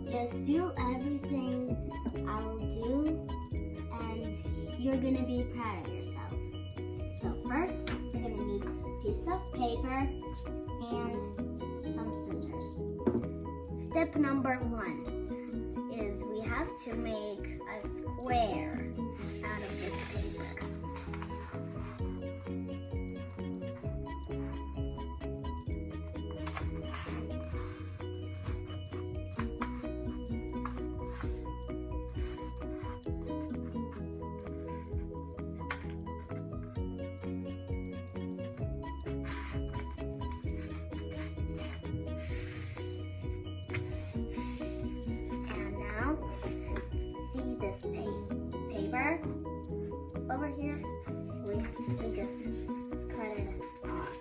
just do everything I will do, and you're gonna be proud of yourself. So first, we're gonna need a piece of paper and some scissors. Step number 1 is we have to make a square out of this paper. See this paper over here? We just cut it off.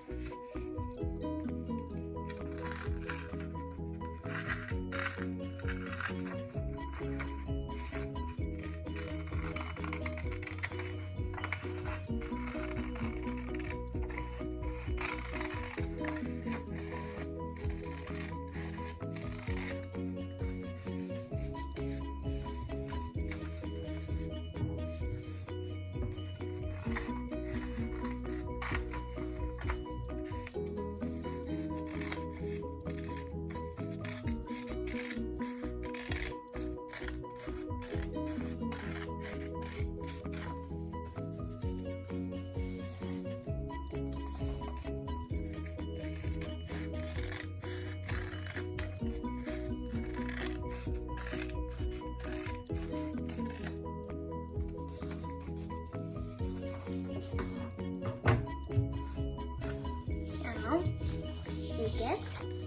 We get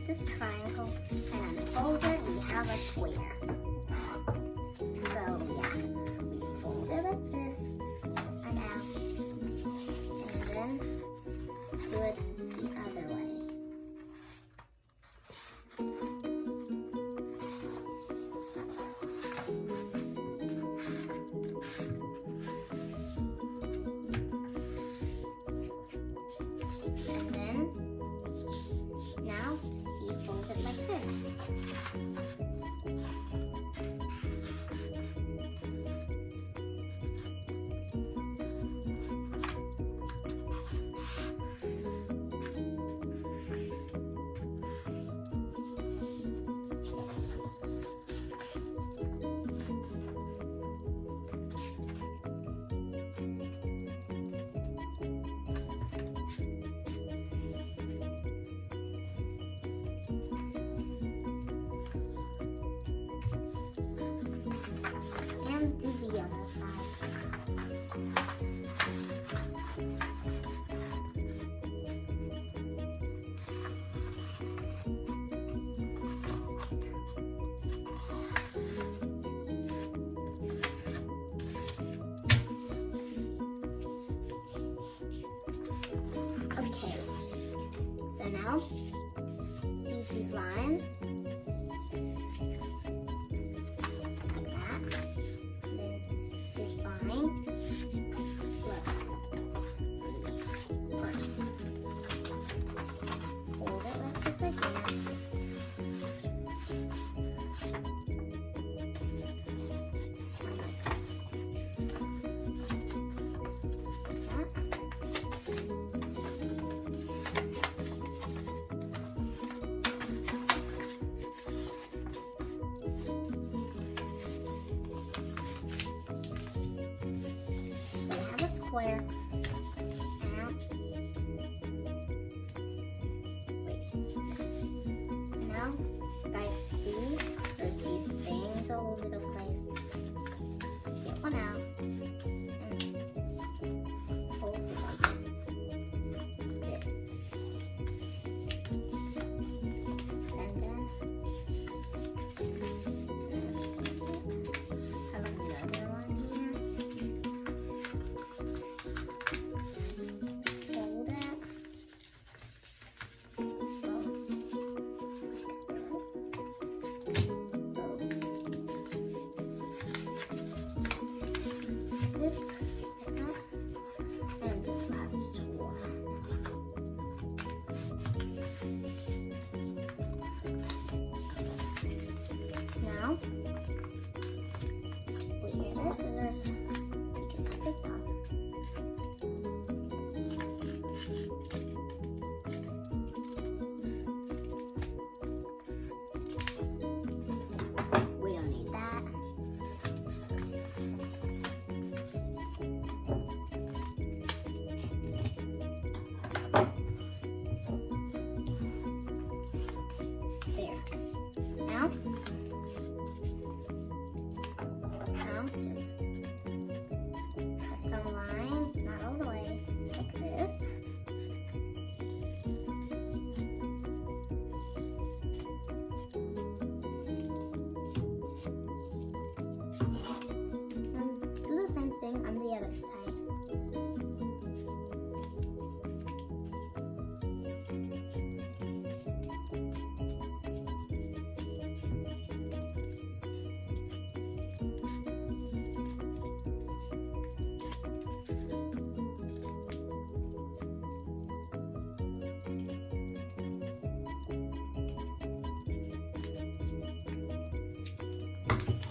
this triangle and unfold it, we have a square. So yeah, we fold it like this and out, and then do it the other way. Like this. Do the other side. Okay, so now see these lines? Square. Now, guys, see there's these things all over the place. Get one out and hold it like this. And then I like the other one here. the other side.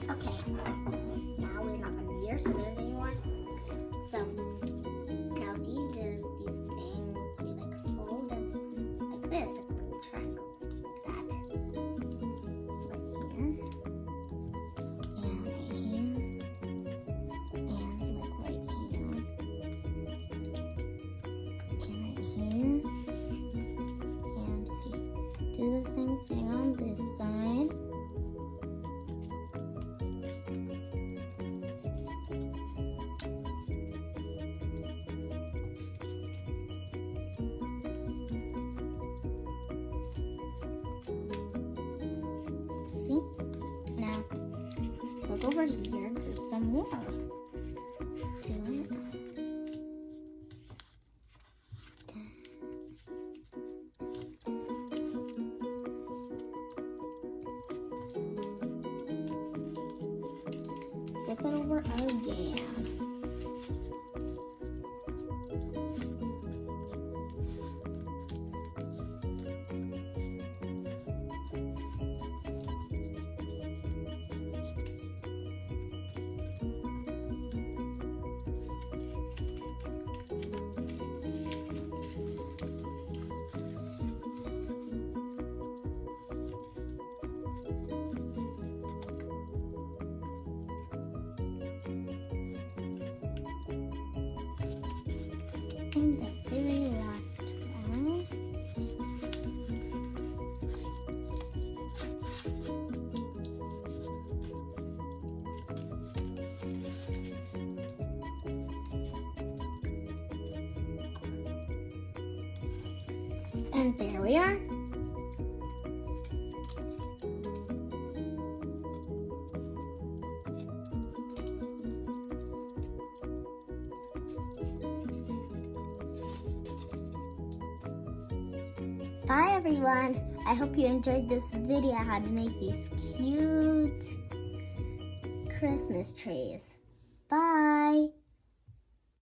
Okay, now we're not going to be our scissors anymore. So, now see, there's these things we like fold them like this, like a little triangle, like that. Like here, and right here, and like right here, and right here. And we do the same thing on this side. See? Now, look over here. There's some more to it. Flip it over again. And the very last one. And there we are. Bye everyone. I hope you enjoyed this video how to make these cute Christmas trees. Bye.